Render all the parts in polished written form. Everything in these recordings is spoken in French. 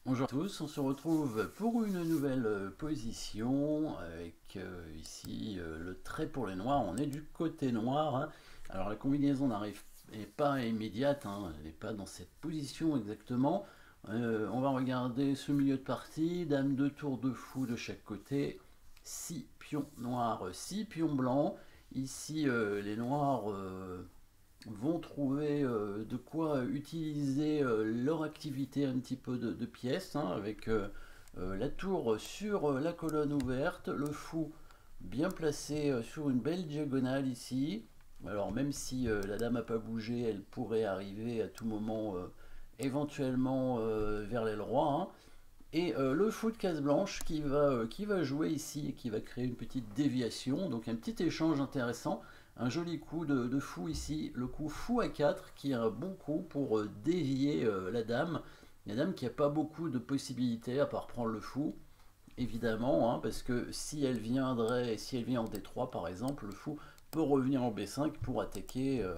Bonjour à tous, on se retrouve pour une nouvelle position avec ici le trait pour les noirs. On est du côté noir, hein. Alors la combinaison n'est pas immédiate, hein, elle n'est pas dans cette position exactement. On va regarder ce milieu de partie, dame de tour de fou de chaque côté, 6 pions noirs, 6 pions blancs. Ici les noirs vont trouver de quoi utiliser leur activité un petit peu de pièces, hein, avec la tour sur la colonne ouverte, le fou bien placé sur une belle diagonale ici. Alors même si la dame n'a pas bougé, elle pourrait arriver à tout moment éventuellement vers l'aile roi, hein. Et le fou de case blanche qui va jouer ici et qui va créer une petite déviation, donc un petit échange intéressant. Un joli coup de fou ici, le coup fou à 4 qui est un bon coup pour dévier la dame. La dame qui n'a pas beaucoup de possibilités à part prendre le fou, évidemment, hein, parce que si elle viendrait, si elle vient en D3 par exemple, le fou peut revenir en B5 pour attaquer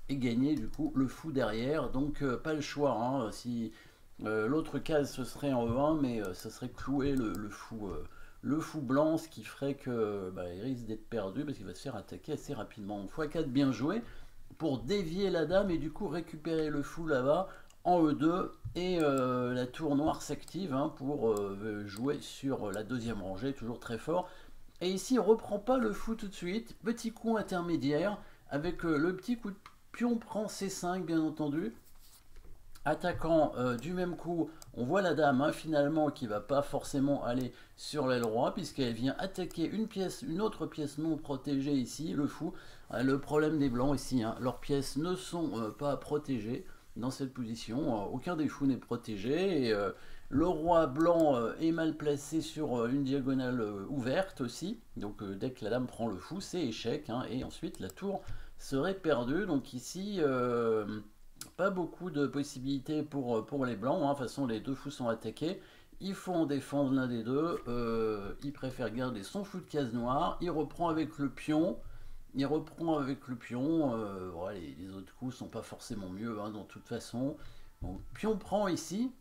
et gagner du coup le fou derrière. Donc pas le choix, hein, si l'autre case ce serait en E1, mais ça serait clouer le fou blanc, ce qui ferait que il risque d'être perdu parce qu'il va se faire attaquer assez rapidement. x4 bien joué pour dévier la dame et du coup récupérer le fou là-bas en E2 et la tour noire s'active, hein, pour jouer sur la deuxième rangée, toujours très fort. Et ici on reprend pas le fou tout de suite, petit coup intermédiaire avec le petit coup de pion prend C5 bien entendu. Attaquant du même coup, on voit la dame, hein, finalement qui va pas forcément aller sur l'aile roi puisqu'elle vient attaquer une autre pièce non protégée ici, le fou. Le problème des blancs ici, hein, leurs pièces ne sont pas protégées dans cette position, aucun des fous n'est protégé et le roi blanc est mal placé sur une diagonale ouverte aussi, donc dès que la dame prend le fou c'est échec, hein, et ensuite la tour serait perdue. Donc ici pas beaucoup de possibilités pour les blancs, hein. De toute façon les deux fous sont attaqués, il faut en défendre l'un des deux. Il préfère garder son fou de case noire, il reprend avec le pion, voilà, les autres coups sont pas forcément mieux, hein, dans toute façon. Donc pion prend ici,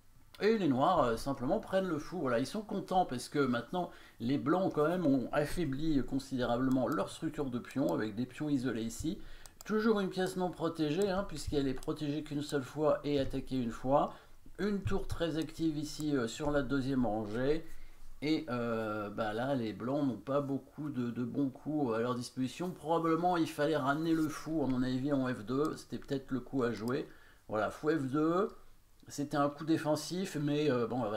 et les noirs simplement prennent le fou. Voilà, ils sont contents parce que maintenant les blancs quand même ont affaibli considérablement leur structure de pion avec des pions isolés ici. Toujours une pièce non protégée, hein, puisqu'elle est protégée qu'une seule fois et attaquée une fois. Une tour très active ici sur la deuxième rangée. Et là, les blancs n'ont pas beaucoup de bons coups à leur disposition. Probablement, il fallait ramener le fou, à mon avis, en F2. C'était peut-être le coup à jouer. Voilà, fou F2. C'était un coup défensif, mais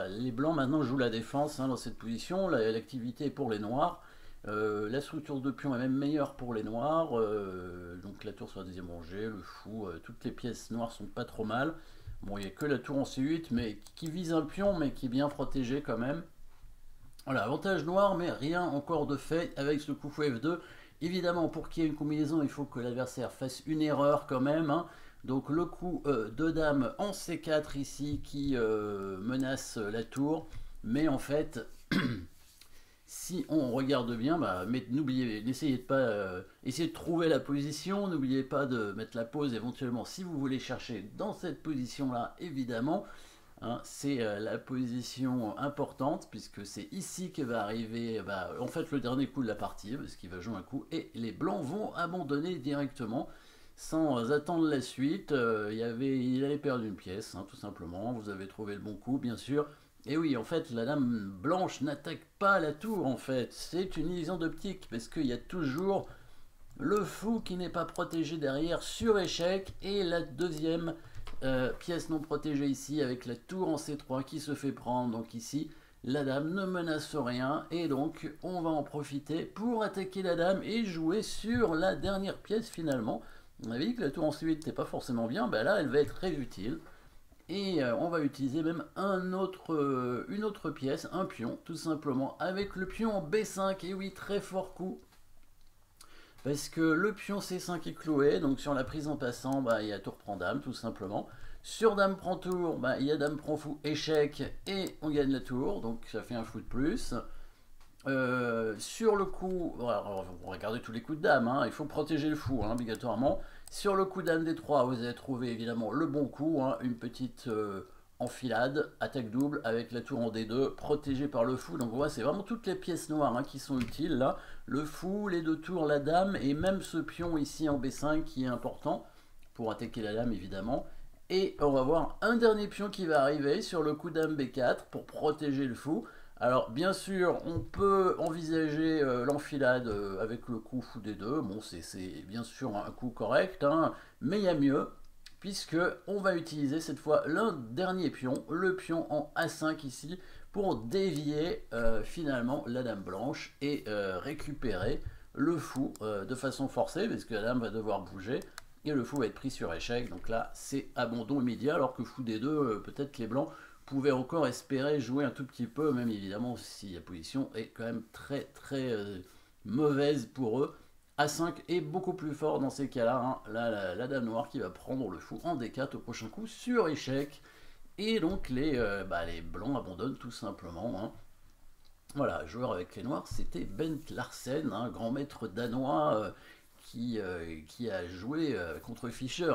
les blancs maintenant jouent la défense, hein, dans cette position. L'activité est pour les noirs. La structure de pion est même meilleure pour les noirs. Donc la tour sur la deuxième rangée, le fou, toutes les pièces noires sont pas trop mal. Bon, il n'y a que la tour en C8, mais qui vise un pion, mais qui est bien protégé quand même. Voilà, avantage noir, mais rien encore de fait avec ce coup fou F2. Évidemment, pour qu'il y ait une combinaison, il faut que l'adversaire fasse une erreur quand même, hein. Donc le coup de dame en C4 ici qui menace la tour. Mais en fait, si on regarde bien, n'essayez de pas essayer de trouver la position, n'oubliez pas de mettre la pause éventuellement si vous voulez chercher dans cette position là, évidemment, hein, c'est la position importante puisque c'est ici que va arriver en fait le dernier coup de la partie, parce qu'il va jouer un coup et les blancs vont abandonner directement sans attendre la suite. Il avait perdu une pièce, hein, tout simplement. Vous avez trouvé le bon coup, bien sûr. Et oui, en fait, la dame blanche n'attaque pas la tour, en fait. C'est une illusion d'optique, parce qu'il y a toujours le fou qui n'est pas protégé derrière sur échec, et la deuxième pièce non protégée ici, avec la tour en C3 qui se fait prendre. Donc ici, la dame ne menace rien, et donc on va en profiter pour attaquer la dame et jouer sur la dernière pièce finalement. On avait dit que la tour en C8 n'était pas forcément bien, là elle va être très utile. Et on va utiliser même une autre pièce, un pion, tout simplement, avec le pion en B5. Et oui, très fort coup, parce que le pion C5 est cloué, donc sur la prise en passant, il y a tour prend dame, tout simplement. Sur dame prend tour, il y a dame prend fou, échec, et on gagne la tour, donc ça fait un fou de plus. Sur le coup, on va regarder tous les coups de dame, hein, il faut protéger le fou, hein, obligatoirement. Sur le coup dame D3, vous allez trouver évidemment le bon coup, hein, une petite enfilade, attaque double avec la tour en D2, protégée par le fou. Donc on voit, c'est vraiment toutes les pièces noires qui sont utiles là. Le fou, les 2 tours, la dame, et même ce pion ici en B5 qui est important pour attaquer la dame évidemment. Et on va voir un dernier pion qui va arriver sur le coup dame B4 pour protéger le fou. Alors bien sûr, on peut envisager l'enfilade avec le coup fou D2. Bon, c'est bien sûr un coup correct, mais il y a mieux, puisque on va utiliser cette fois l'un dernier pion, le pion en A5 ici, pour dévier finalement la dame blanche et récupérer le fou de façon forcée, parce que la dame va devoir bouger et le fou va être pris sur échec. Donc là, c'est abandon immédiat, alors que fou D2, peut-être que les blancs pouvaient encore espérer jouer un tout petit peu, même évidemment si la position est quand même très très mauvaise pour eux. A5 est beaucoup plus fort dans ces cas-là. Là, la dame noire qui va prendre le fou en D4 au prochain coup sur échec. Et donc les blancs abandonnent tout simplement. Voilà, joueur avec les noirs, c'était Bent Larsen, grand maître danois qui a joué contre Fischer,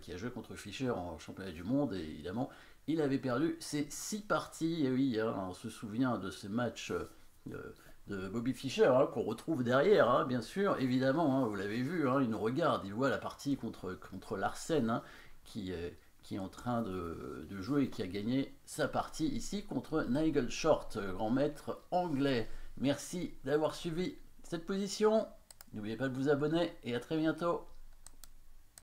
qui a joué contre Fischer en championnat du monde, et évidemment, il avait perdu ses 6 parties, et oui, on se souvient de ces matchs de Bobby Fischer, qu'on retrouve derrière, bien sûr, évidemment, vous l'avez vu, il nous regarde, il voit la partie contre Larsen, qui est en train de jouer et qui a gagné sa partie ici contre Nigel Short, grand maître anglais. Merci d'avoir suivi cette position. N'oubliez pas de vous abonner et à très bientôt.